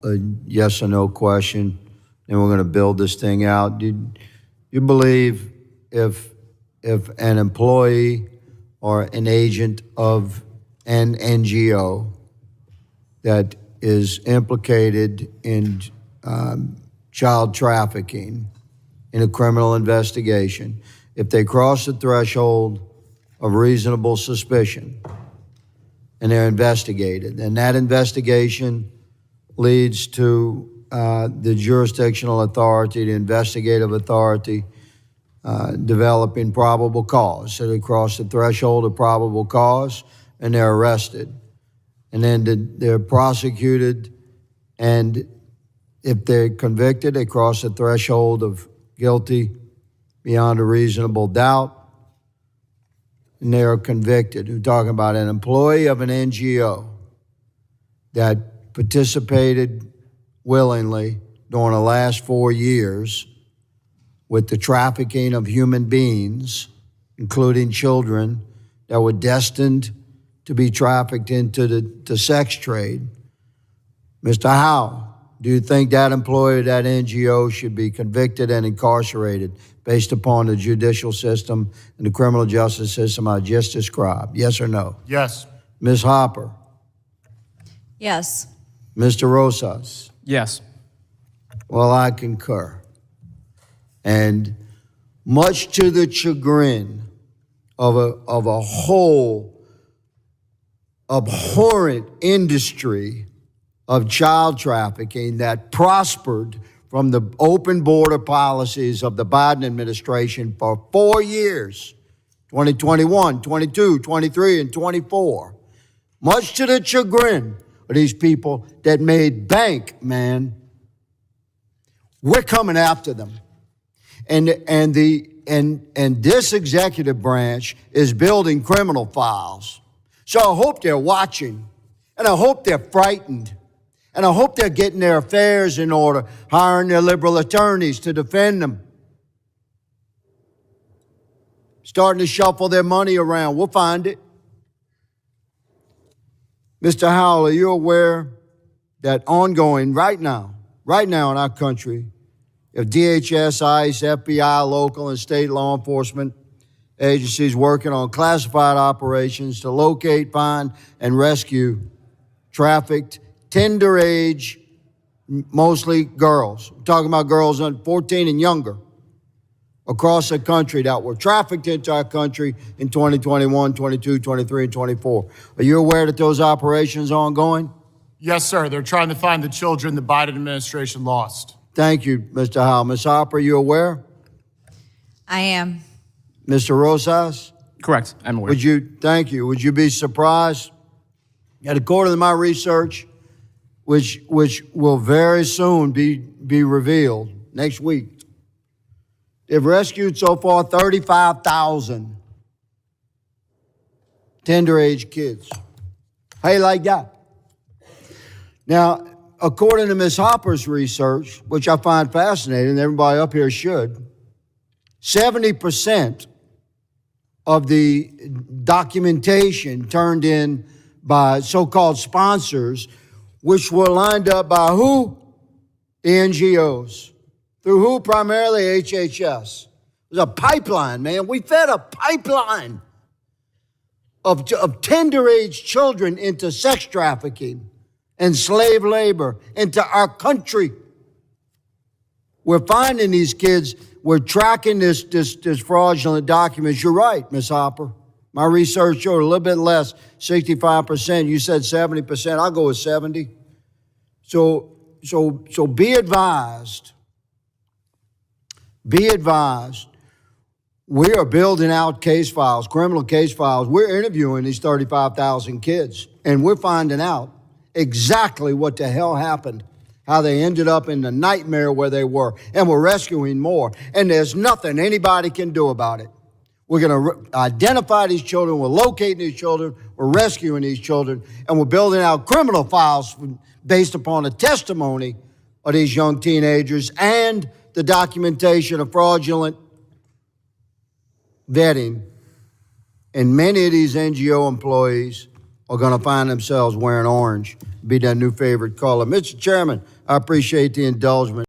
a yes or no question, and we're going to build this thing out. Do you believe if an employee or an agent of an NGO that is implicated in child trafficking in a criminal investigation, if they cross the threshold of reasonable suspicion and they're investigated, and that investigation leads to the jurisdictional authority, the investigative authority, developing probable cause. So they cross the threshold of probable cause and they're arrested. And then they're prosecuted, and if they're convicted, they cross the threshold of guilty beyond a reasonable doubt, and they are convicted. We're talking about an employee of an NGO that participated willingly during the last 4 years with the trafficking of human beings, including children that were destined to be trafficked into the sex trade. Mr. Howe, do you think that employee of that NGO should be convicted and incarcerated based upon the judicial system and the criminal justice system I just described? Yes or no? Yes. Ms. Hopper? Yes. Mr. Rosas? Yes. Well, I concur. And much to the chagrin of a whole abhorrent industry of child trafficking that prospered from the open border policies of the Biden administration for 4 years, 2021, 22, 23, and 24. Much to the chagrin of these people that made bank, man. We're coming after them. And this executive branch is building criminal files. So I hope they're watching, and I hope they're frightened, and I hope they're getting their affairs in order, hiring their liberal attorneys to defend them, starting to shuffle their money around. We'll find it. Mr. Howell, are you aware that ongoing right now in our country, if DHS, ICE, FBI, local and state law enforcement agencies working on classified operations to locate, find, and rescue trafficked, tender age, mostly girls. We're talking about girls under 14 and younger across the country that were trafficked into our country in 2021, 22, 23, and 24. Are you aware that those operations are ongoing? Yes, sir. They're trying to find the children the Biden administration lost. Thank you, Mr. Howell. Ms. Hopper, are you aware? I am. Mr. Rosas? Correct. I'm aware. Thank you. Would you be surprised that according to my research, which will very soon be revealed next week, they've rescued so far 35,000 tender age kids. How you like that? Now, according to Ms. Hopper's research, which I find fascinating, and everybody up here should, 70% of the documentation turned in by so-called sponsors, which were lined up by who? The NGOs. Through who? Primarily HHS. It was a pipeline, man. We fed a pipeline of tender age children into sex trafficking and slave labor into our country. We're finding these kids. We're tracking this fraudulent documents. You're right, Ms. Hopper. My research showed a little bit less, 65%. You said 70%. I'll go with 70. So be advised. Be advised. We are building out case files, criminal case files. We're interviewing these 35,000 kids, and we're finding out exactly what the hell happened, how they ended up in the nightmare where they were, and we're rescuing more. And there's nothing anybody can do about it. We're going to identify these children, we're locating these children, we're rescuing these children, and we're building out criminal files based upon the testimony of these young teenagers and the documentation of fraudulent vetting. And many of these NGO employees are going to find themselves wearing orange, be their new favorite color. Mr. Chairman, I appreciate the indulgence.